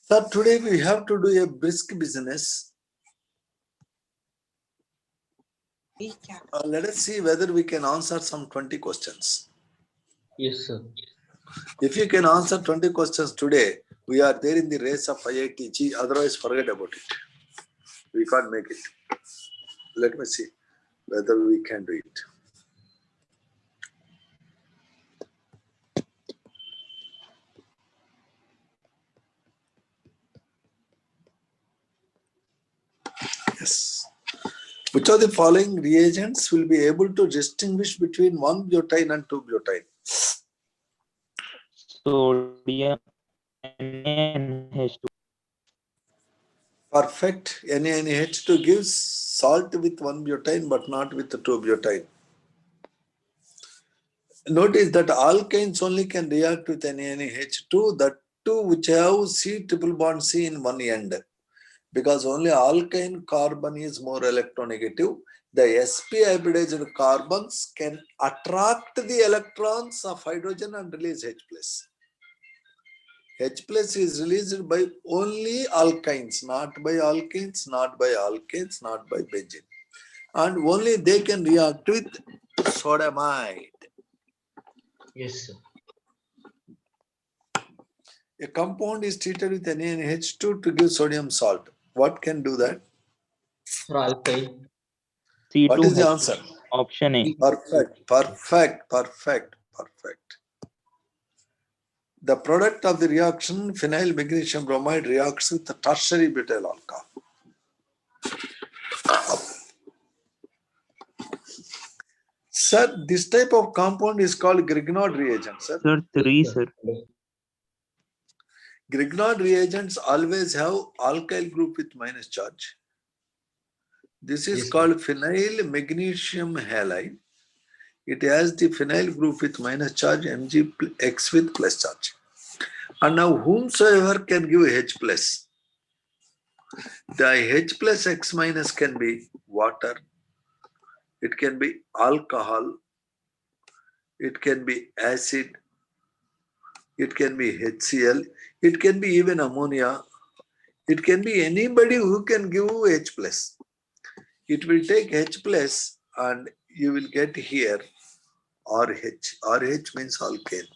Sir, today we have to do a brisk business. Let us see whether we can answer some 20 questions. Yes, sir. If you can answer 20 questions today, we are there in the race of IITG. Otherwise, forget about it. We can't make it. Let me see whether we can do it. Yes. Which of the following reagents will be able to distinguish between 1-butene and 2-butene? Sodium NaNH2. Perfect. NaNH2 gives salt with 1-butene but not with the 2-butene. Notice that alkanes only can react with NaNH2, that two which have C triple bond C in one end. Because only alkyne carbon is more electronegative. The sp hybridized carbons can attract the electrons of hydrogen and release H+. H+ is released by only alkynes, not by alkanes, not by alkanes, not by benzene. And only they can react with sodamide. Yes, sir. A compound is treated with NaNH2 to give sodium salt. What can do that? For alkyne. C2H2. What is the answer? Option A. Perfect, perfect, perfect, perfect. The product of the reaction, phenyl magnesium bromide, reacts with the tertiary butyl alcohol. Sir, this type of compound is called Grignard reagent, sir. Sir, 3, sir. Grignard reagents always have alkyl group with minus charge. This is called phenyl magnesium halide. It has the phenyl group with minus charge, MgX with plus charge. And now whomsoever can give H+. The H plus X minus can be water, it can be alcohol, it can be acid, it can be HCl, it can be even ammonia, it can be anybody who can give H plus. It will take H plus and you will get here RH. RH means alkane.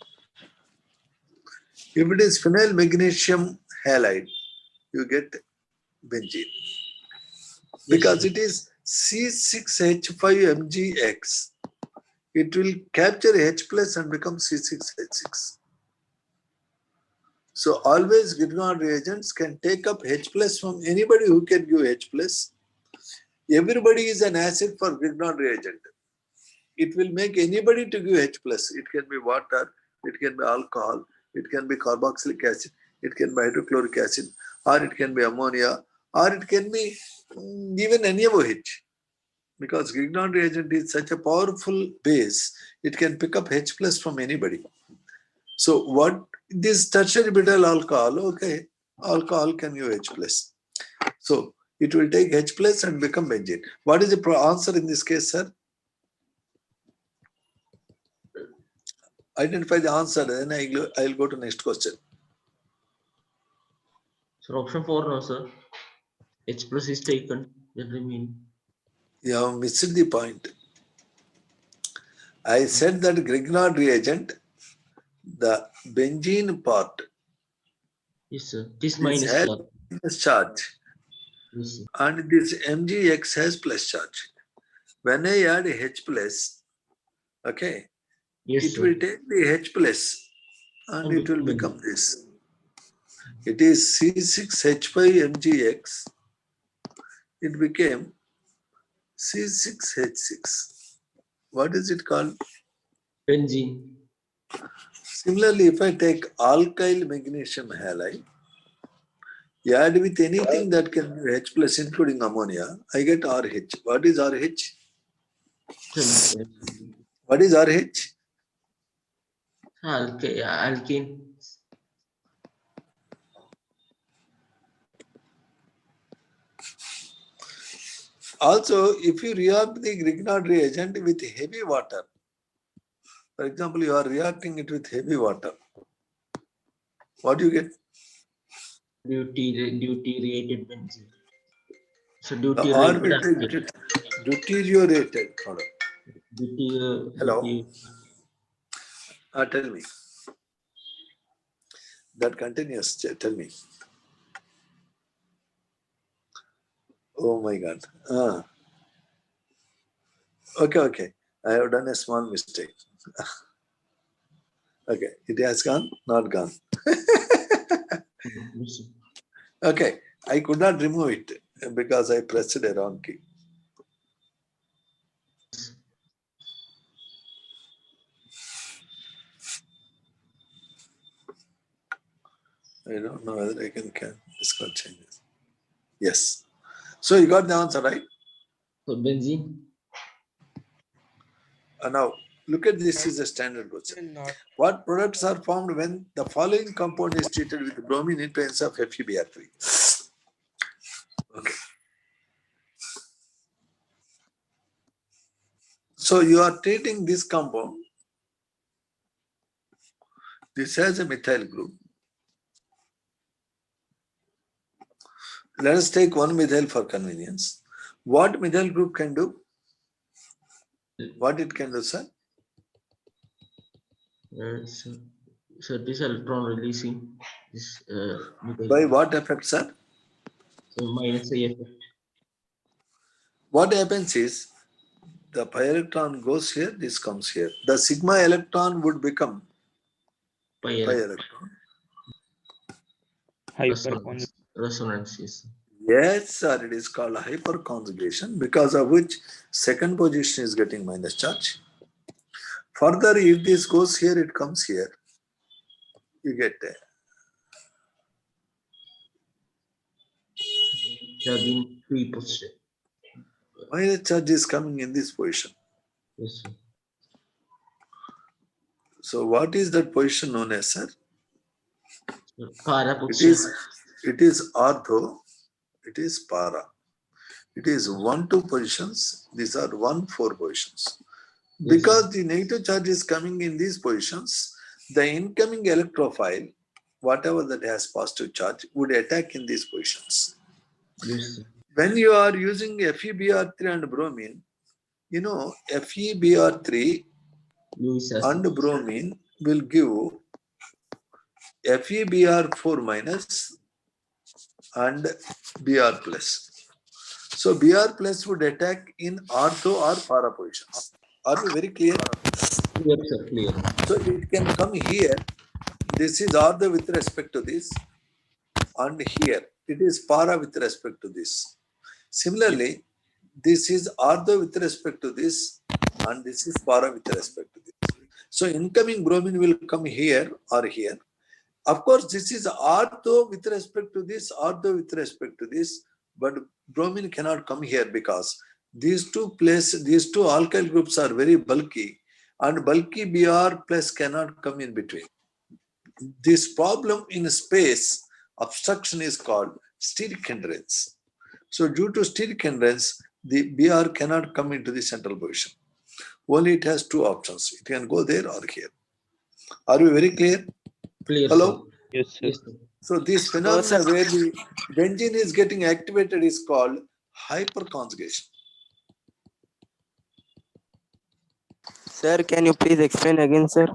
If it is phenyl magnesium halide, you get benzene. Because it is C6H5MgX. It will capture H plus and become C6H6. So always Grignard reagents can take up H plus from anybody who can give H plus. Everybody is an acid for Grignard reagent. It will make anybody to give H plus. It can be water, it can be alcohol, it can be carboxylic acid, it can be hydrochloric acid, or it can be ammonia, or it can be even NaOH. Because Grignard reagent is such a powerful base, it can pick up H plus from anybody. So what this tertiary butyl alcohol, okay, alcohol can give H plus. So it will take H plus and become benzene. What is the answer in this case, sir? Identify the answer, then I'll go to next question. So option 4, no, sir. H plus is taken. That remain. You have missed the point. I said that Grignard reagent, the benzene part, Yes, sir. This minus has charge. minus charge. Yes, sir. And this MgX has plus charge. When I add H plus, okay, Yes, it sir. will take the H plus and it will become this. It is C6H5MgX. It became C6H6. What is it called? Benzene. Similarly, if I take alkyl magnesium halide, you add with anything that can be H plus, including ammonia, I get RH. What is RH? What is RH? Alkane. Also, if you react the Grignard reagent with heavy water, for example, you are reacting it with heavy water, what do you get? deuterated benzene. So The deuterated deteriorated product. Hello. deuter, Tell me. That continues. Tell me. Oh my God. Okay. I have done a small mistake. Okay. It has gone, not gone. Okay. I could not remove it because I pressed a wrong key. I don't know whether I can this got changes. Yes. So you got the answer, right? So benzene. Now look at this is a standard question. What products are formed when the following compound is treated with bromine in presence of FeBr3? Okay. So you are treating this compound. This has a methyl group. Let us take one methyl for convenience. What methyl group can do? What it can do, sir? So this electron releasing this By what effect, sir? So minus A effect. What happens is the pi electron goes here, this comes here. The sigma electron would become pi electron. Resonance, yes. Yes, sir, it is called hyperconjugation, because of which second position is getting minus charge. Further, if this goes here, it comes here. You get there. Charging 3%. Minus charge is coming in this position. Yes, sir. So what is that position known as, sir? Para It is ortho, it is para. It is 1-2 positions. These are 1-4 positions. Yes, because sir. the negative charge is coming in these positions, the incoming electrophile, whatever that has positive charge, would attack in these positions. Yes, sir. When you are using FeBr3 and bromine, you know, FeBr3 and bromine will give FeBr4 minus and Br plus. So Br plus would attack in ortho or para positions. Are we very clear? Clear, sir, clear. So it can come here. This is ortho with respect to this, and here it is para with respect to this. Similarly, this is ortho with respect to this, and this is para with respect to this. So incoming bromine will come here or here. Of course, this is ortho with respect to this, ortho with respect to this, but bromine cannot come here because these two alkyl groups are very bulky, and bulky Br plus cannot come in between. This problem in space obstruction is called steric hindrance. So due to steric hindrance, the Br cannot come into the central position. Only it has two options. It can go there or here. Are we very clear? Clear. Hello? Sir. Yes, sir. Yes, sir. So this phenomenon where the benzene is getting activated is called hyperconjugation. Sir, can you please explain again, sir?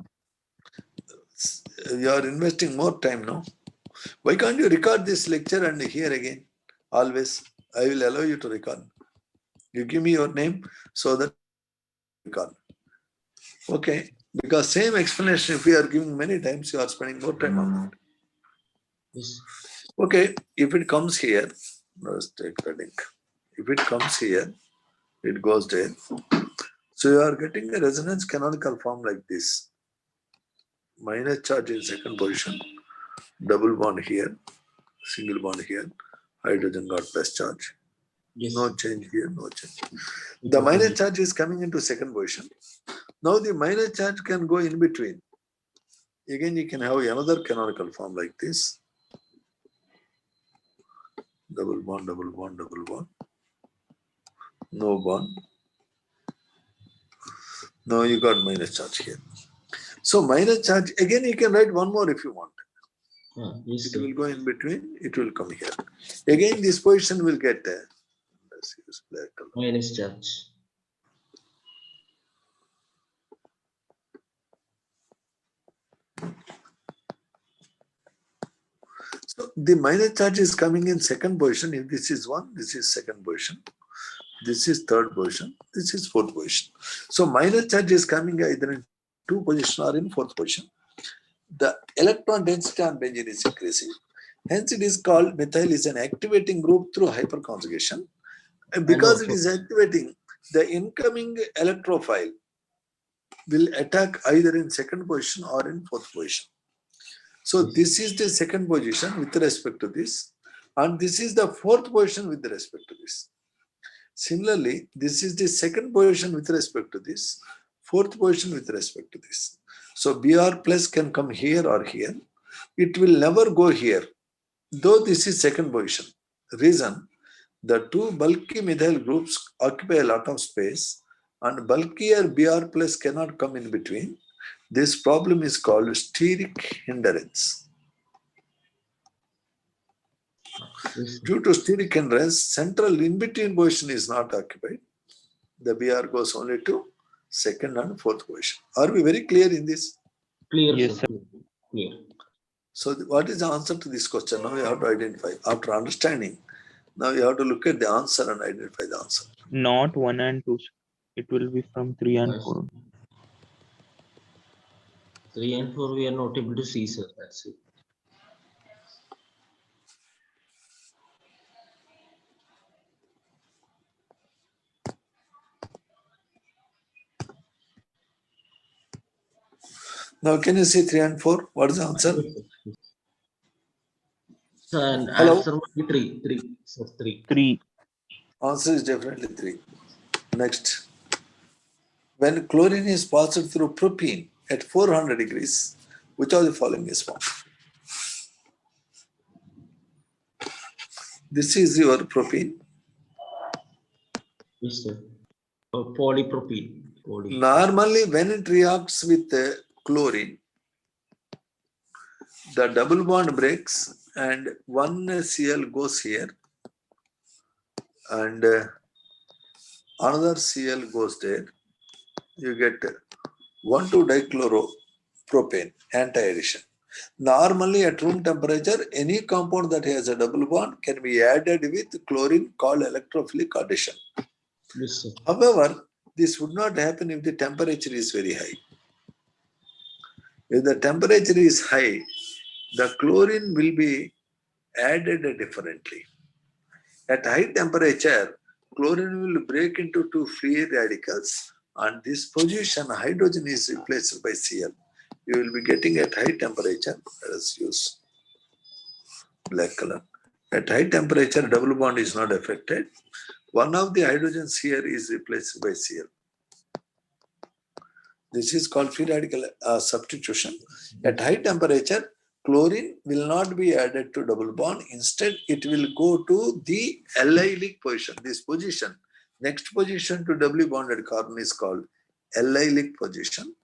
You are investing more time now. Why can't you record this lecture and hear again? Always. I will allow you to record. You give me your name so that you record. Okay. Because same explanation, if we are giving many times, you are spending more time on that. Yes. Okay. If it comes here, let's take the link. If it comes here, it goes there. So you are getting a resonance canonical form like this. Minus charge in second position, double bond here, single bond here, hydrogen got plus charge. Yes. No change here, no change. The minus charge is coming into second position. Now the minus charge can go in between. Again, you can have another canonical form like this. Double bond, double bond, double bond. No bond. Now you got minus charge here. So minus charge, again you can write one more if you want. Yes, It sir. will go in between, it will come here. Again, this position will get, let's use black color. Minus charge. So the minus charge is coming in second position. If this is 1, this is second position. This is third position. This is fourth position. So minus charge is coming either in 2 position or in 4th position. The electron density on benzene is increasing. Hence, it is called methyl is an activating group through hyperconjugation. And because it also- is activating, the incoming electrophile will attack either in second position or in 4th position. So this is the second position with respect to this, and this is the 4th position with respect to this. Similarly, this is the second position with respect to this, 4th position with respect to this. So Br plus can come here or here. It will never go here, though this is second position. Reason, the 2 bulky methyl groups occupy a lot of space, and bulkier Br plus cannot come in between. This problem is called steric hindrance. Yes, sir. Due to steric hindrance, central in-between position is not occupied. The Br goes only to second and 4th position. Are we very clear in this? Clear, Yes, sir. Clear. So what is the answer to this question? Now you have to identify. After understanding, now you have to look at the answer and identify the answer. Not 1 and 2. It will be from 3 and Yes. 4. 3 and 4 we are not able to see, sir. That's it. Now can you see 3 and 4? What is the answer? Yes, sir. So, and Hello? answer would be 3. 3. Sir, 3. 3. Answer is definitely 3. Next. When chlorine is passed through propene at 400 degrees, which of the following is formed? This is your propene. Yes, sir. Polypropylene. Poly. Normally, when it reacts with chlorine, the double bond breaks and one Cl goes here and another Cl goes there. You get 1,2-dichloropropane, anti-addition. Normally, at room temperature, any compound that has a double bond can be added with chlorine called electrophilic addition. Yes, sir. However, this would not happen if the temperature is very high. If the temperature is high, the chlorine will be added differently. At high temperature, chlorine will break into 2 free radicals, and this position hydrogen is replaced by Cl. You will be getting at high temperature. Let us use black color. At high temperature, double bond is not affected. One of the hydrogens here is replaced by Cl. This is called free radical substitution. At high temperature, chlorine will not be added to double bond. Instead, it will go to the allylic position. This position, next position to doubly bonded carbon is called allylic position.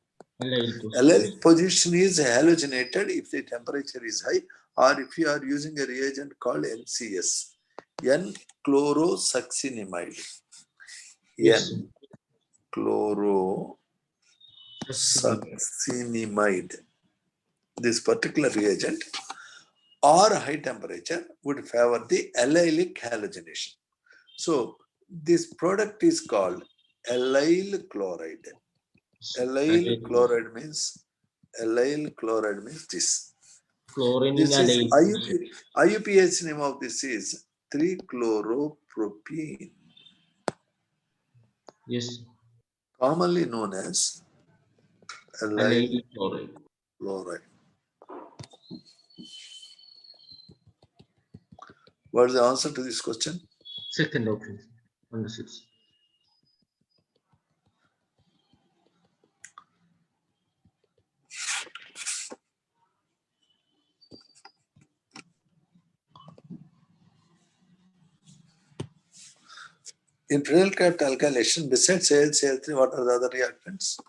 Allylic position is halogenated if the temperature is high, or if you are using a reagent called NCS, N-chlorosuccinimide. Yes, N-chlorosuccinimide. This particular reagent or high temperature would favor the allylic halogenation. So this product is called allyl chloride. Allyl chloride means this. Chlorine This in is allyl. IUPAC name of this is 3-chloropropene, Yes, commonly known as allyl allyl chloride. chloride. What is the answer to this question? Second option. Understood. In phenol-cat alkylation, besides AlCl3, what are the other reactants?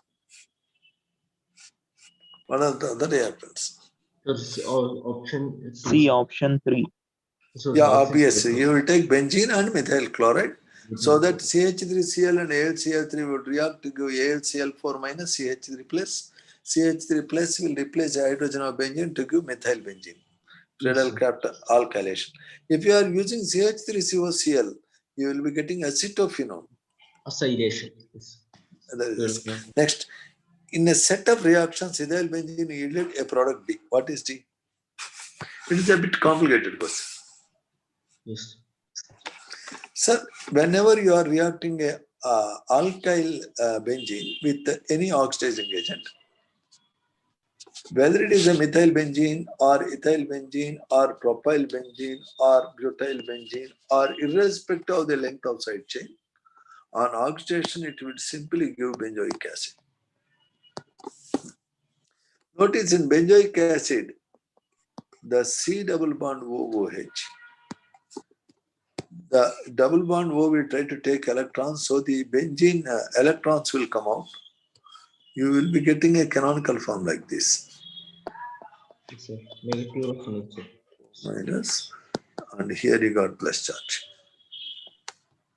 What are the other reactants? Option C, option 3. So Yeah, option obviously, three. you will take benzene and methyl chloride. So that Methyl CH3Cl and AlCl3 would react to give AlCl4 minus CH3 plus. CH3 plus will replace the hydrogen of benzene to give methyl benzene. Yes, Friedel sir. Crafts alkylation. If you are using CH3COCl, you will be getting acetophenone. Acylation. Yes. That is this. Yes. Next, in a set of reactions, ethyl benzene yielded a product D. What is D? It is a bit complicated question. Yes. Sir, whenever you are reacting a alkyl benzene with any oxidizing agent, whether it is a methyl benzene or ethyl benzene or propyl benzene or butyl benzene or irrespective of the length of side chain, on oxidation it will simply give benzoic acid. Notice in benzoic acid, the C double bond OOH, the double bond O will try to take electrons, so the benzene electrons will come out. You will be getting a canonical form like this. Yes, sir. Negative resonance, sir. Minus, and here you got plus charge.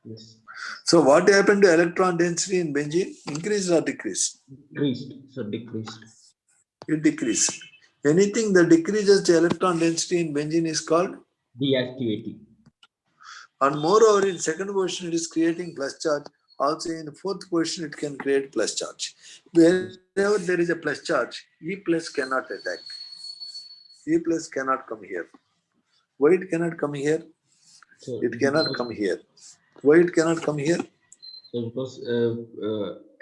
Yes. So what happened to electron density in benzene? Increased or decreased? Decreased. So decreased. It decreased. Anything that decreases the electron density in benzene is called, Deactivating. and moreover in second position it is creating plus charge. Also in fourth position it can create plus charge. Wherever there is a plus charge, E plus cannot attack. E plus cannot come here. Why it cannot come here? So It cannot come here. Why it cannot come here? So because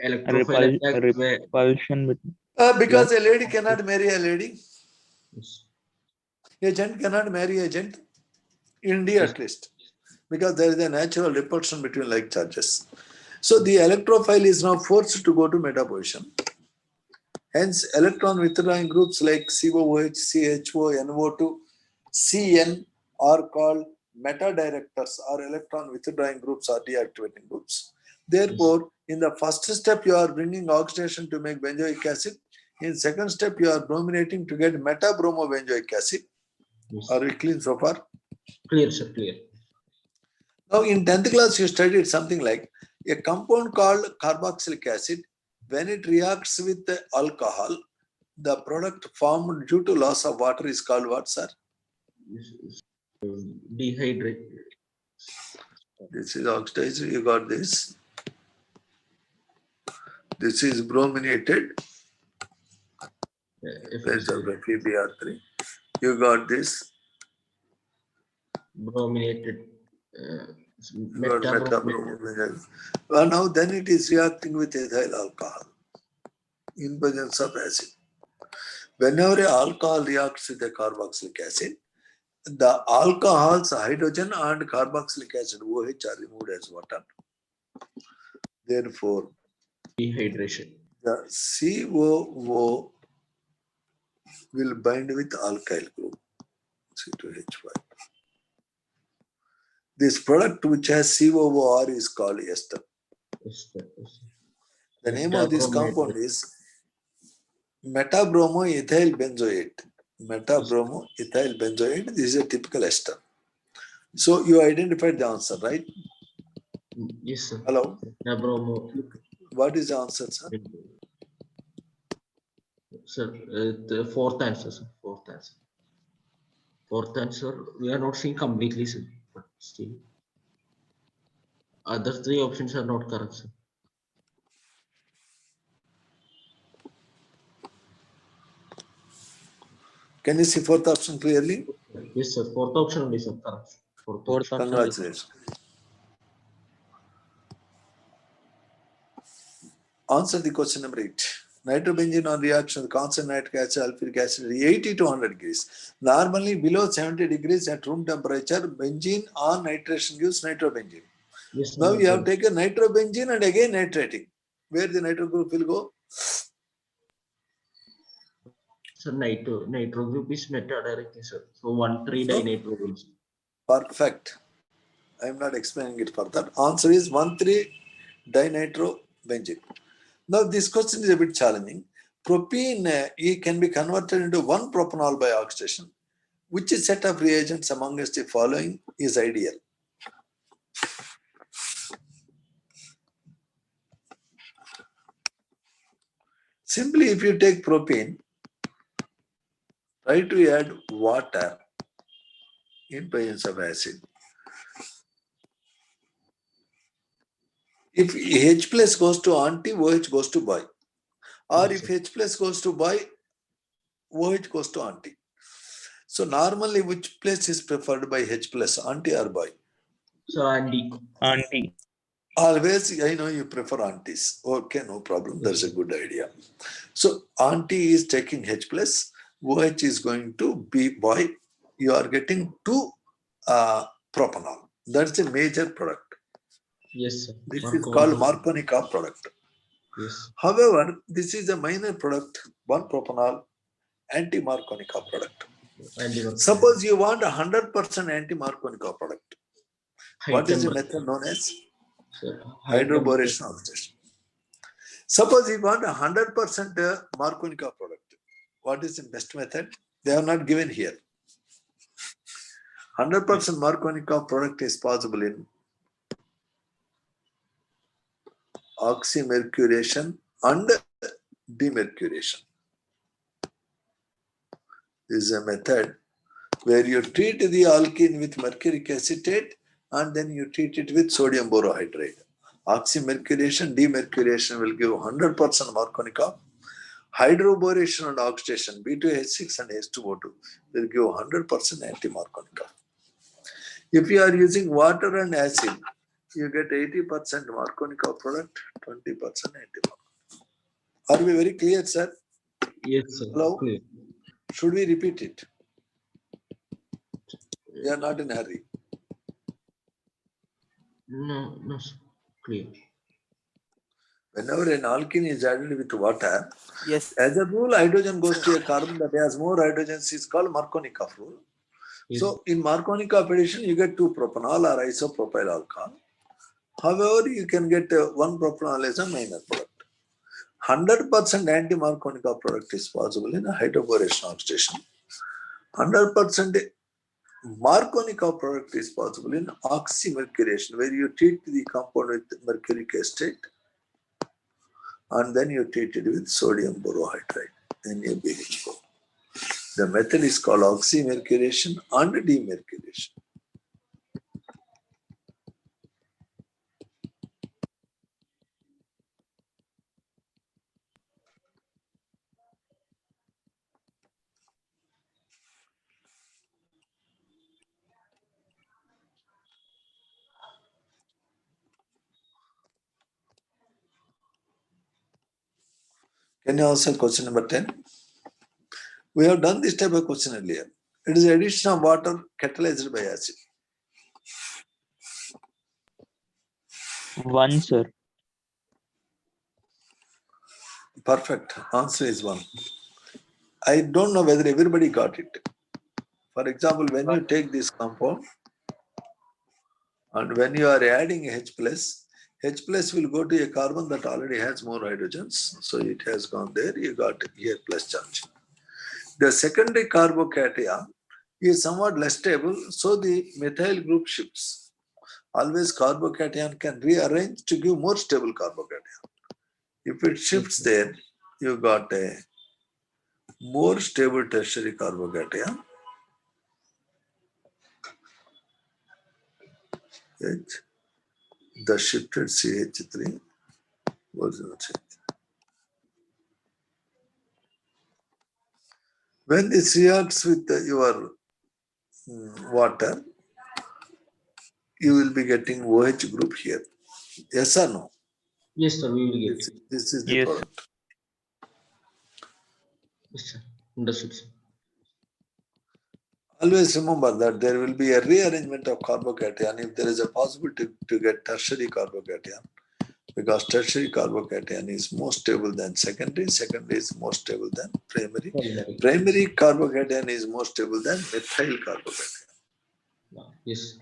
electrophile attack where Repulsion between. Because a lady cannot marry a lady. yes, A gent cannot marry a gent. In India Yes. at least. Because there is a natural repulsion between like charges. So the electrophile is now forced to go to meta position. Hence, electron withdrawing groups like COOH, CHO, NO2, CN are called meta directors, or electron withdrawing groups or deactivating groups. Therefore, in the first step, you are bringing oxidation to make benzoic acid. In second step, you are brominating to get meta-bromobenzoic acid. yes. Are we clear so far? Clear, sir, clear. Now, in 10th class, you studied something like a compound called carboxylic acid. When it reacts with the alcohol, the product formed due to loss of water is called what, sir? Yes, yes. Dehydrate. This is oxidized, you got this. This is brominated, place of the PBr3. You got this. Brominated. You got meta-bromobenzoic. Well, now then it is reacting with ethyl alcohol in presence of acid. Whenever an alcohol reacts with a carboxylic acid, the alcohol's hydrogen and carboxylic acid OH are removed as water. Therefore, Dehydration. the COO will bind with alkyl group, C2H5. This product which has COOR is called ester. Yes, sir, yes, sir. The name of this compound is metabromoethyl benzoate. Metabromoethyl benzoate. This is a typical ester. So you identified the answer, right? Yes, sir. Hello. Bromo. What is the answer, sir? Sir, the fourth answer, sir. Fourth answer. Fourth answer, we are not seeing completely, sir. But still, other three options are not correct, sir. Can you see fourth option clearly? Yes, sir. Fourth option only, sir. Correct. Fourth Fourth option. option. Congratulations. Answer the question number 8. Nitrobenzene on reaction with constant nitric acid, sulfuric acid, 80 to 100 degrees. Normally below 70 degrees at room temperature, benzene on nitration gives nitrobenzene. Yes, sir. Now you have taken nitrobenzene and again nitrating. Where the nitro group will go? So nitro group is meta directly, sir. So 1,3-dinitro groups. Perfect. I am not explaining it further. Answer is 1,3-dinitrobenzene. Now this question is a bit challenging. propene it can be converted into 1 propanol by oxidation. Which set of reagents amongst the following is ideal? Simply, if you take propene, try to add water in presence of acid. If H plus goes to anti, OH goes to boy. Or Yes, if sir. H plus goes to boy, OH goes to anti. So normally, which place is preferred by H plus, anti or boy? So Andy. Anti. Always, I know you prefer antis. Okay, no problem. Yes, That's a sir. good idea. So anti is taking H plus, OH is going to be boy. You are getting 2 propanol. That's a major product. Yes, sir. This is called Marconi. Markovnikov product. Yes. However, this is a minor product, 1 propanol, anti-Markovnikov product. Andy Marconi. Suppose you want a 100% anti-Markovnikov product. High What is the temperature. method known as? Sir, high temperature. Hydroboration oxidation. Suppose you want a 100% Markovnikov product. What is the best method? They are not given here. 100% Markovnikov product is possible in oxymercuration and demercuration. This is a method where you treat the alkene with mercuric acetate and then you treat it with sodium borohydride. Oxymercuration, demercuration will give 100% Markovnikov. Hydroboration and oxidation, B2H6 and H2O2, will give 100% anti-Markovnikov. If you are using water and acid, you get 80% Markovnikov product, 20% anti-Markovnikov. Are we very clear, sir? Yes, sir. Hello? Clear. Should we repeat it? We are not in a hurry. No, no, sir. Clear. Whenever an alkene is added with water, Yes. as a rule, hydrogen goes to a carbon that has more hydrogens is called Markovnikov rule. Yes. So in Markovnikov addition, you get 2 propanol or isopropyl alcohol. However, you can get 1 propanol as a minor product. 100% anti-Markovnikov product is possible in a hydroboration oxidation. 100% Markovnikov product is possible in oxymercuration, where you treat the compound with mercuric acetate and then you treat it with sodium borohydride, NaBH4. The method is called oxymercuration and demercuration. Can you answer question number 10? We have done this type of question earlier. It is addition of water catalyzed by acid. 1, sir. Perfect. Answer is 1. I don't know whether everybody got it. For example, when you take this compound and when you are adding H plus will go to a carbon that already has more hydrogens. So it has gone there. You got here plus charge. The secondary carbocation is somewhat less stable. So the methyl group shifts. Always carbocation can rearrange to give more stable carbocation. If it shifts there, you got a more stable tertiary carbocation. H, the shifted CH3 original change. When this reacts with your water, you will be getting OH group here. Yes or no? Yes, sir. We will get it. This is the Yes. product. Yes, sir. Understood, sir. Always remember that there will be a rearrangement of carbocation if there is a possibility to get tertiary carbocation, because tertiary carbocation is more stable than secondary, secondary is more stable than primary, Primary. primary carbocation is more stable than methyl carbocation. Yes.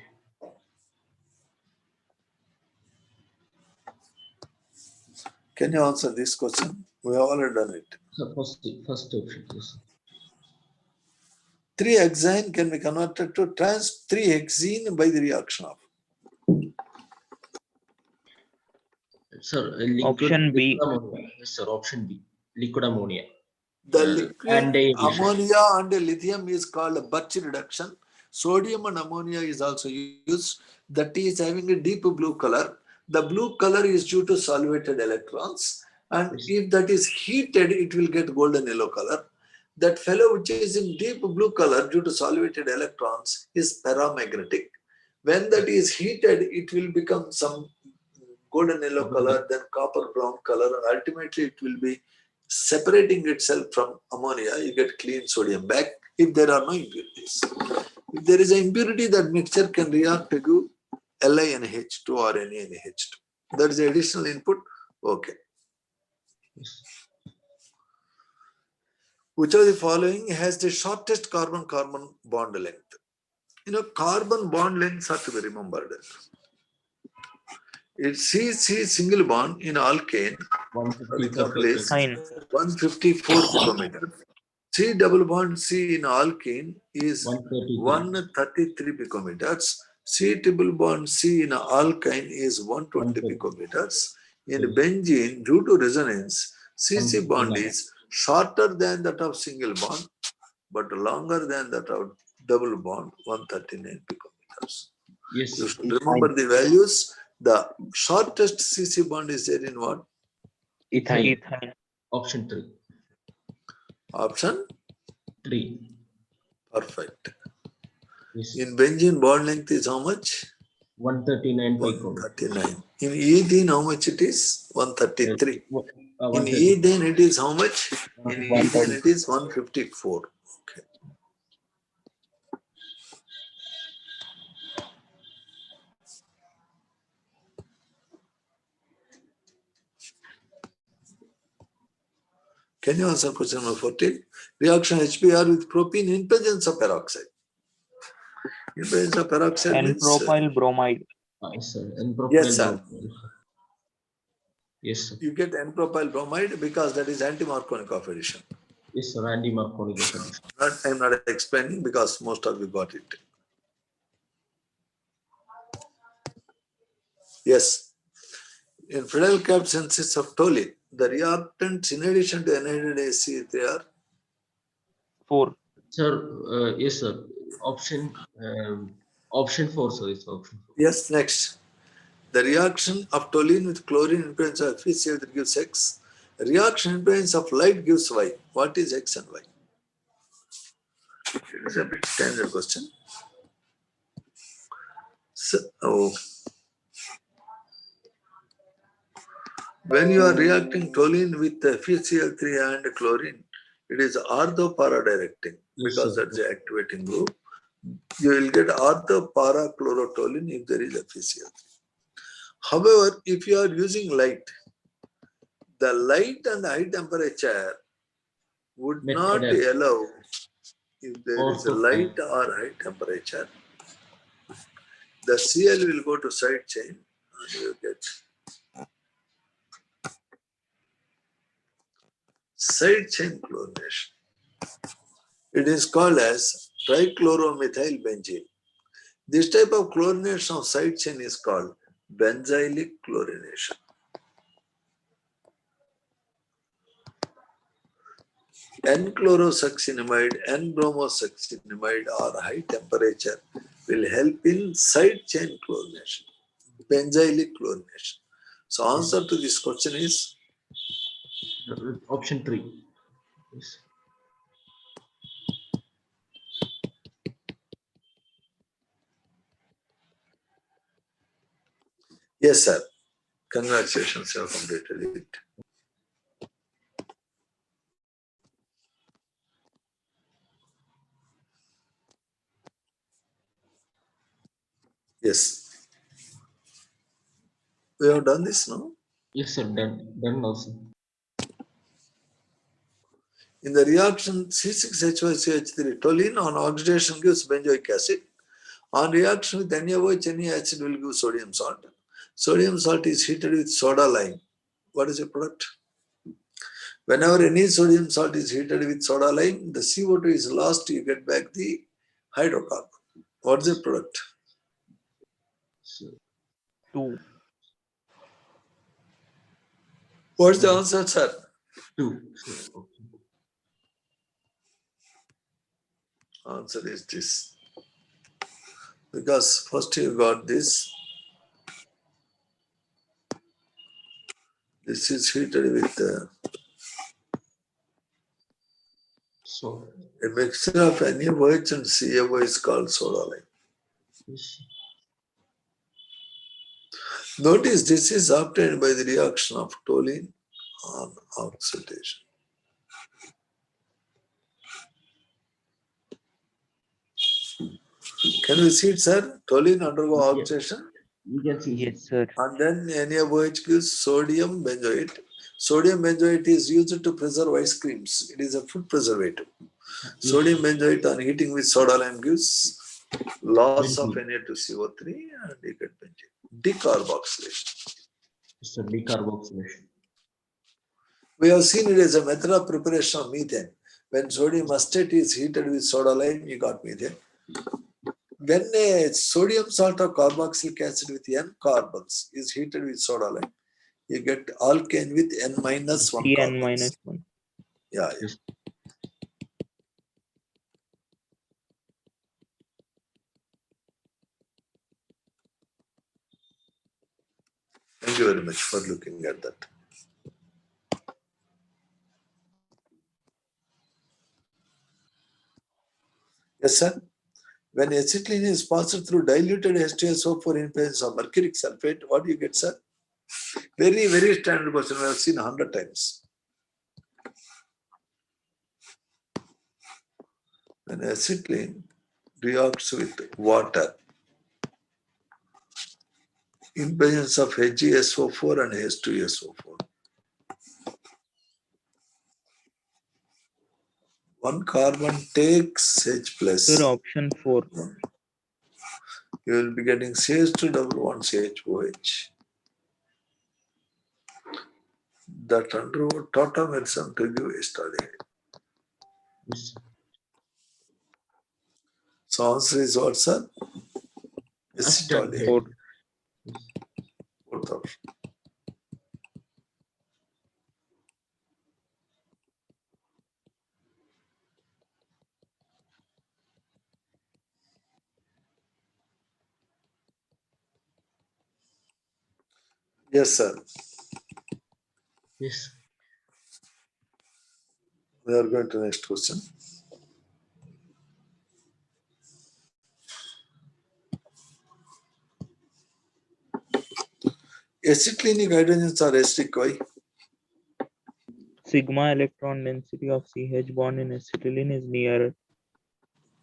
Can you answer this question? We have already done it. So first option, yes. 3-hexane can be converted to trans 3-hexene by the reaction of. Sir, Option B. liquid ammonia. Yes, sir. Option B. Liquid ammonia. The And liquid addition. ammonia and lithium is called a Birch reduction. Sodium and ammonia is also used. That is having a deep blue color. The blue color is due to solvated electrons. And Yes. if that is heated, it will get golden yellow color. That fellow which is in deep blue color due to solvated electrons is paramagnetic. When that is heated, it will become some golden yellow color, then copper brown color, and ultimately it will be separating itself from ammonia. You get clean sodium back if there are no impurities. If there is an impurity, that mixture can react to give LiNH2 or NaNH2. That is the additional input. Okay. Yes. Which of the following has the shortest carbon-carbon bond length? You know, carbon bond lengths are to be remembered. It's C single bond in alkane. The 154 couple is Fine. 154 picometer. C double bond C in alkane is 133 picometers. C triple bond C in alkyne is 120 picometers. In benzene, due to resonance, CC bond is shorter than that of single bond, but longer than that of double bond, 139 picometers. Yes. You should remember the values. The shortest CC bond is there in what? Ethine. Ethine. Option 3. Option 3. perfect. Yes. In benzene, bond length is how much? 139 picometers. 139. In ethene, how much it is? 133. In 130. ethane, it is how much? In ethane, it is 154. Okay. Can you answer question number 14? Reaction HBr with propene in presence of peroxide. In presence of peroxide means? N-propyl bromide. Yes, sir. And Yes, sir. Yes, sir. You get N-propyl bromide because that is anti-Markovnikov addition. Yes, sir. Anti-Markovnikov addition. I'm not explaining because most of you got it. Yes. In Friedel cap synthesis of toluene, the reactants in addition to anhydride AC, they are 4. Sir, yes, sir. Option 4, sir. It's option 4. yes. Next, the reaction of toluene with chlorine in presence of FeCl that gives X. Reaction in presence of light gives Y. What is X and Y? It is a bit standard question. So, when you are reacting toluene with FeCl3 and chlorine, it is ortho-para-directing because that's the activating group. You will get ortho-para-chlorotoluene if there is a FeCl3. However, if you are using light, the light and high temperature would not allow, if there is a light or high temperature, the Cl will go to side chain and you get side chain chlorination. It is called as trichloromethyl benzene. This type of chlorination of side chain is called benzylic chlorination. N-chlorosuccinimide, N-bromosuccinimide or high temperature will help in side chain chlorination, benzylic chlorination. So answer to this question is option 3. Yes. yes, sir. Congratulations, you have completed it. Yes. We have done this now. Yes, sir. Done also. In the reaction C6H5CH3, toluene on oxidation gives benzoic acid. On reaction with NaOH, Na acid will give sodium salt. Sodium salt is heated with soda lime. What is the product? Whenever any sodium salt is heated with soda lime, the CO2 is lost, you get back the hydrocarbon. What's the product? So, 2. What's the answer, sir? 2. So, okay. Answer is this. Because first you got this. This is heated with So, a mixture of NaOH and CaO is called soda lime. yes. Notice this is obtained by the reaction of toluene on oxidation. Can we see it, sir? Toluene undergo Yeah. oxidation You can see. Yes, sir. and then NaOH gives sodium benzoate. Sodium benzoate is used to preserve ice creams. It is a food preservative. Yes. Sodium benzoate on heating with soda lime gives loss of Benzene. Na2CO3 and you get benzene. Decarboxylation. It's a decarboxylation. We have seen it as a method of preparation of methane. When sodium acetate is heated with soda lime, you got methane. When a sodium salt or carboxylic acid with N carbons is heated with soda lime, you get alkane with N-1 Cn carbons. minus 1. Yeah. Yes. Thank you very much for looking at that. Yes, sir. When acetylene is passed through diluted H2SO4 in presence of mercuric sulfate, what do you get, sir? Very, very standard question. We have seen 100 times. When acetylene reacts with water in presence of HgSO4 and H2SO4, one carbon takes H plus. Sir, option 4. You will be getting CH2 double bond CHOH. That undergo tautomers to give estaldehyde. Yes. So answer is what, sir? Acetaldehyde. 4. Yes. Fourth option. Yes, sir. Yes. We are going to next question. Acetylenic hydrogens are acidic. Why? Sigma electron density of CH bond in acetylene is nearer.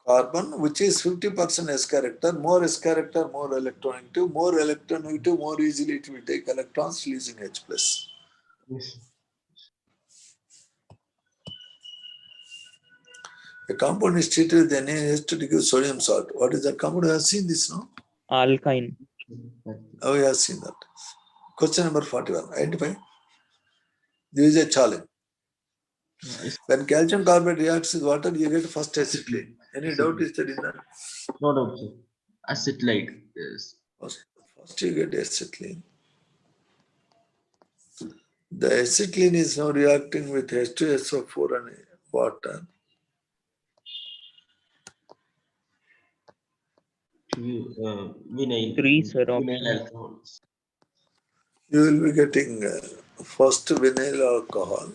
Carbon, which is 50% S character, more S character, more electronegative, more electronegative, more easily it will take electrons releasing H plus. Yes. A compound is treated with NaOH to give sodium salt. What is that compound? We have seen this, no? Alkyne. Oh, we have seen that. Question number 41. Identify. This is a challenge. Yes. When calcium carbonate reacts with water, you get first acetylene. Any doubt is there in that? No doubt, sir. Acetylide. Yes. First you get acetylene. The acetylene is now reacting with H2SO4 and water. Vinyl. 3, sir, Vinyl option. alcohols. You will be getting first vinyl alcohol,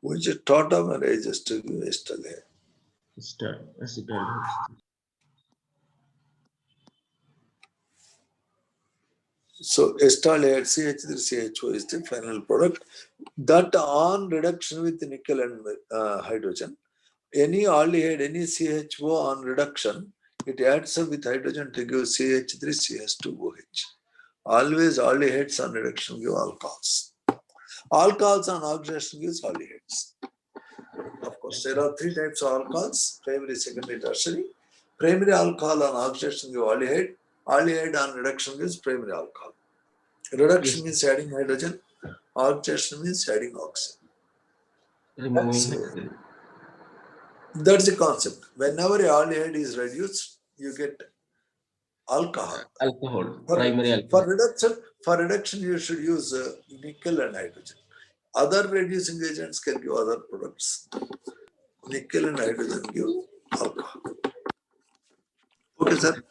which is tautomerases to give estaldehyde. Acetaldehyde. So estaldehyde CH3CHO is the final product. That on reduction with nickel and hydrogen, any aldehyde, any CHO on reduction, it adds up with hydrogen to give CH3CH2OH. Always aldehydes on reduction give alcohols. Alcohols on oxidation gives aldehydes. Of course, there are 3 types of alcohols: primary, secondary, tertiary. Primary alcohol on oxidation gives aldehyde. Aldehyde on reduction gives primary alcohol. Reduction Yes. means adding hydrogen. Oxidation means adding oxygen. Removing So, the that's the concept. Whenever aldehyde is reduced, you get alcohol. alcohol, For, primary alcohol. for reduction, you should use nickel and hydrogen. Other reducing agents can give other products. Nickel and hydrogen give alcohol. Okay, sir.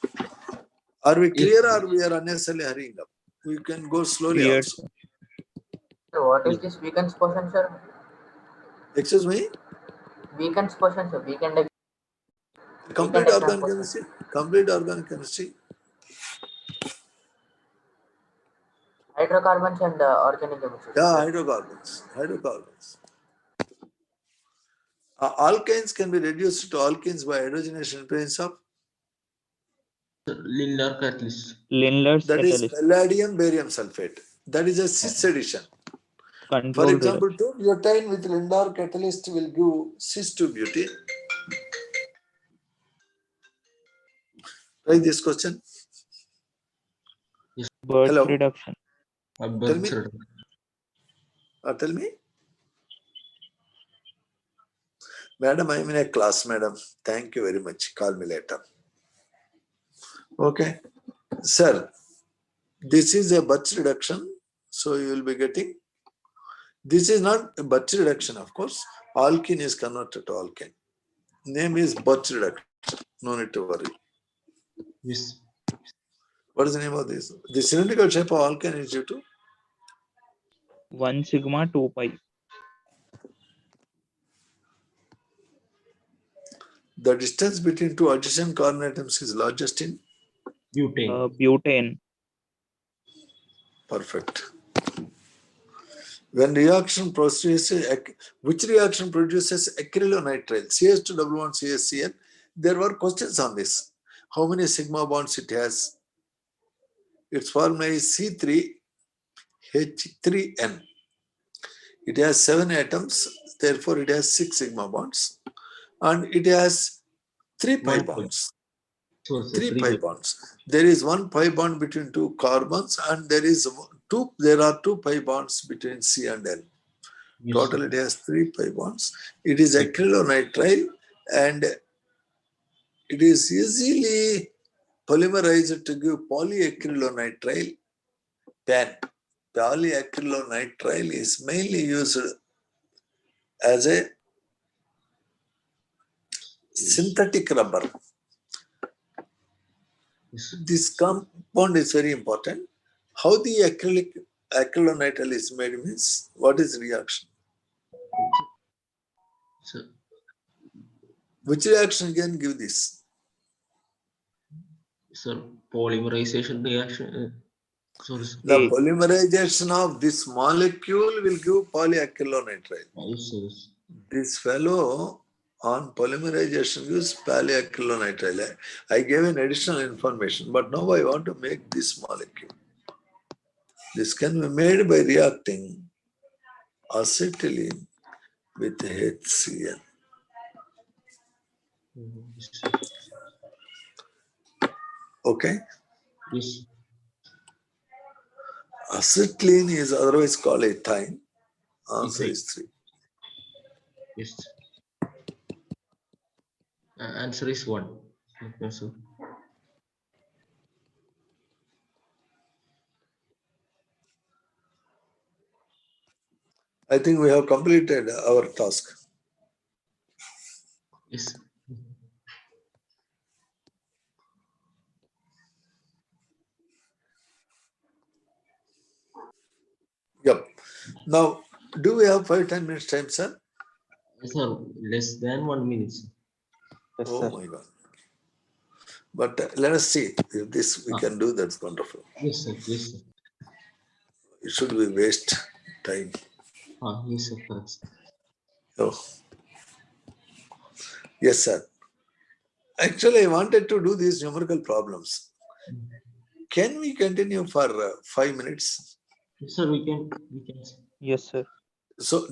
Are we clear or we are unnecessarily hurrying up? We can go slowly Clear, also. sir. So what is this weekend's portion, sir? Excuse me? Weekend's portion, sir. Weekend Complete exam organic portion. chemistry. Complete organic chemistry. Hydrocarbons and organic chemistry. Yeah, hydrocarbons. Hydrocarbons. Alkanes can be reduced to alkenes by hydrogenation in presence of Lindlar catalyst. Lindlar's that is catalyst. palladium barium sulfate. That is a cis addition. For Control example, reduction. 2-butane with Lindlar catalyst will give cis-2-butane. Try this question. Birth Hello. reduction. Tell me. Tell me. Madam, I am in a class, madam. Thank you very much. Call me later. Okay. Sir, this is a Birch reduction. So you will be getting. This is not a Birch reduction, of course. Alkene is converted to alkane. Name is Birch reduction. No need to worry. Yes. What is the name of this? The cylindrical shape of alkane is due to 1 sigma 2 pi. the distance between two adjacent carbon atoms is largest in Butane. Butane. perfect. When reaction produces, which reaction produces acrylonitrile, CH2W1 CHCl? There were questions on this. How many sigma bonds it has? Its formula is C3H3N. It has 7 atoms, therefore it has 6 sigma bonds. And it has 3 pi bonds. So, 3 pi bonds. There is 1 pi bond between 2 carbons, and there are 2 pi bonds between C and N. Yes, Total sir. it has 3 pi bonds. It is acrylonitrile and it is easily polymerized to give polyacrylonitrile PAN. Polyacrylonitrile is mainly used as a synthetic rubber. Yes. This compound is very important. How the acrylonitrile is made means what is reaction? So, Which reaction can give this? sir, polymerization reaction. Sorry, sir. The A. polymerization of this molecule will give polyacrylonitrile. Yes, sir. Yes. This fellow on polymerization gives polyacrylonitrile. I gave an additional information, but now I want to make this molecule. This can be made by reacting acetylene with HCl. Yes, sir. Okay? Yes. Acetylene is otherwise called ethyne. Answer Ethyne. is 3. Yes. Answer is 1. Okay, sir. I think we have completed our task. Yes. Yep. Now, do we have 5-10 minutes time, sir? Sir, less than 1 minute. Sir. Yes, Oh sir. my God. But let us see if this we can do. That's wonderful. Yes, sir. Yes, sir. It should be waste time. Yes, sir. Correct. Oh. Yes, sir. Actually, I wanted to do these numerical problems. Can we continue for 5 minutes? Yes, sir. We can. Yes, sir. So,